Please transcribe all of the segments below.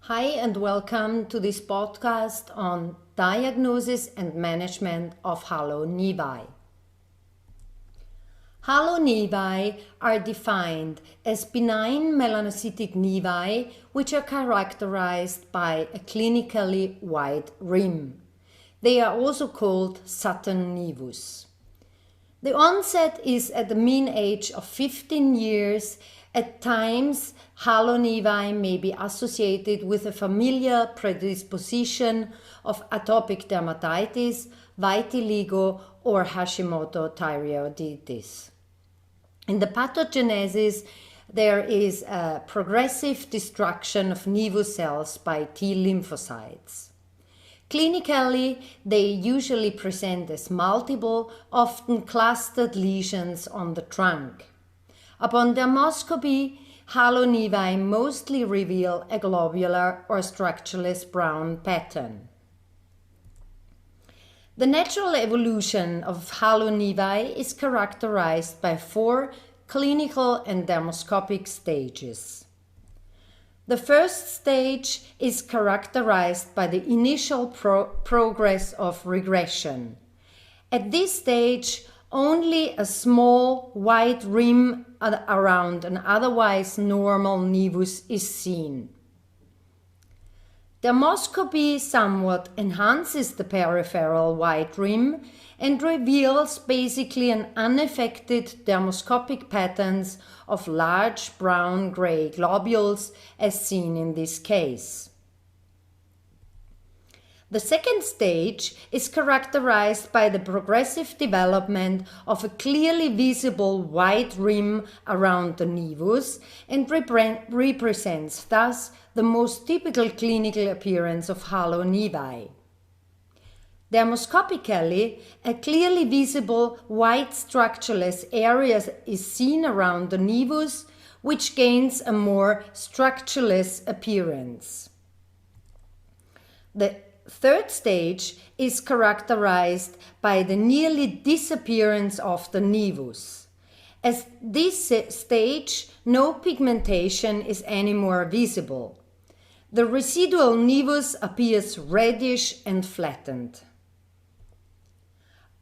Hi and welcome to this podcast on diagnosis and management of halo nevi. Halo nevi are defined as benign melanocytic nevi which are characterized by a clinically wide rim. They are also called Saturn nevus. The onset is at the mean age of 15 years. At times, halo nevi may be associated with a familial predisposition of atopic dermatitis, vitiligo, or Hashimoto thyroiditis. In the pathogenesis, there is a progressive destruction of nevus cells by T lymphocytes. Clinically, they usually present as multiple, often clustered lesions on the trunk. Upon dermoscopy, halo nevi mostly reveal a globular or structureless brown pattern. The natural evolution of halo nevi is characterized by 4 clinical and dermoscopic stages. The first stage is characterized by the initial progress of regression. At this stage, only a small white rim around an otherwise normal nevus is seen. Dermoscopy somewhat enhances the peripheral white rim and reveals basically an unaffected dermoscopic patterns of large brown-gray globules as seen in this case. The second stage is characterized by the progressive development of a clearly visible white rim around the nevus and represents thus the most typical clinical appearance of halo nevi. Dermoscopically, a clearly visible white structureless area is seen around the nevus, which gains a more structureless appearance. The third stage is characterized by the nearly disappearance of the nevus. At this stage, no pigmentation is anymore visible. The residual nevus appears reddish and flattened.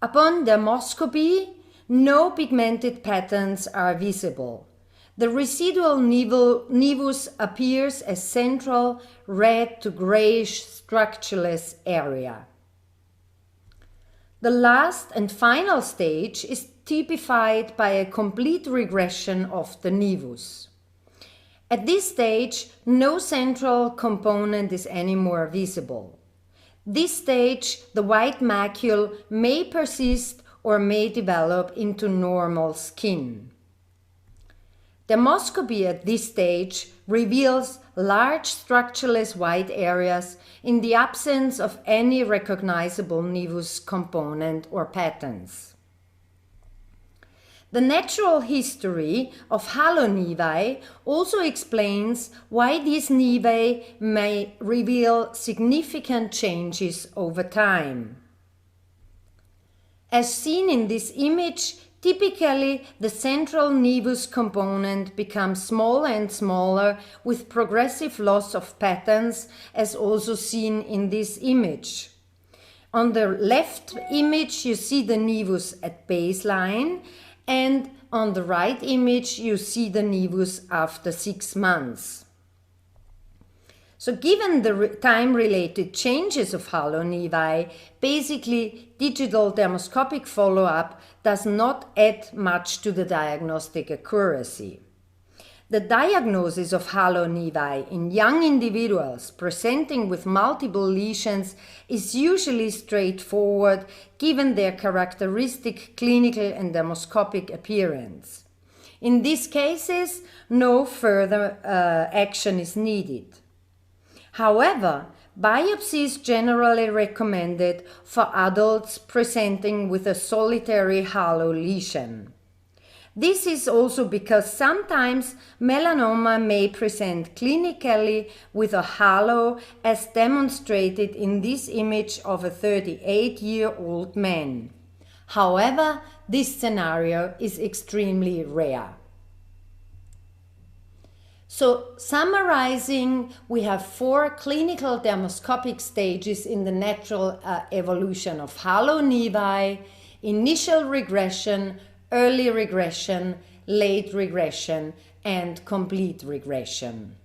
Upon dermoscopy, no pigmented patterns are visible. The residual nevus appears as central red to grayish structureless area. The last and final stage is typified by a complete regression of the nevus. At this stage, no central component is anymore visible. This stage, the white macule may persist or may develop into normal skin. Dermoscopy at this stage reveals large structureless white areas in the absence of any recognizable nevus component or patterns. The natural history of halo nevi also explains why these nevi may reveal significant changes over time. As seen in this image, typically the central nevus component becomes smaller and smaller with progressive loss of patterns, as also seen in this image. On the left image you see the nevus at baseline, and on the right image you see the nevus after 6 months. So given the time-related changes of halo nevi, basically digital dermoscopic follow-up does not add much to the diagnostic accuracy. The diagnosis of halo nevi in young individuals presenting with multiple lesions is usually straightforward given their characteristic clinical and dermoscopic appearance. In these cases, no further action is needed. However, biopsy is generally recommended for adults presenting with a solitary halo lesion. This is also because sometimes melanoma may present clinically with a halo, as demonstrated in this image of a 38-year-old man. However, this scenario is extremely rare. So summarizing, we have 4 clinical dermoscopic stages in the natural evolution of halo nevi: initial regression, early regression, late regression, and complete regression.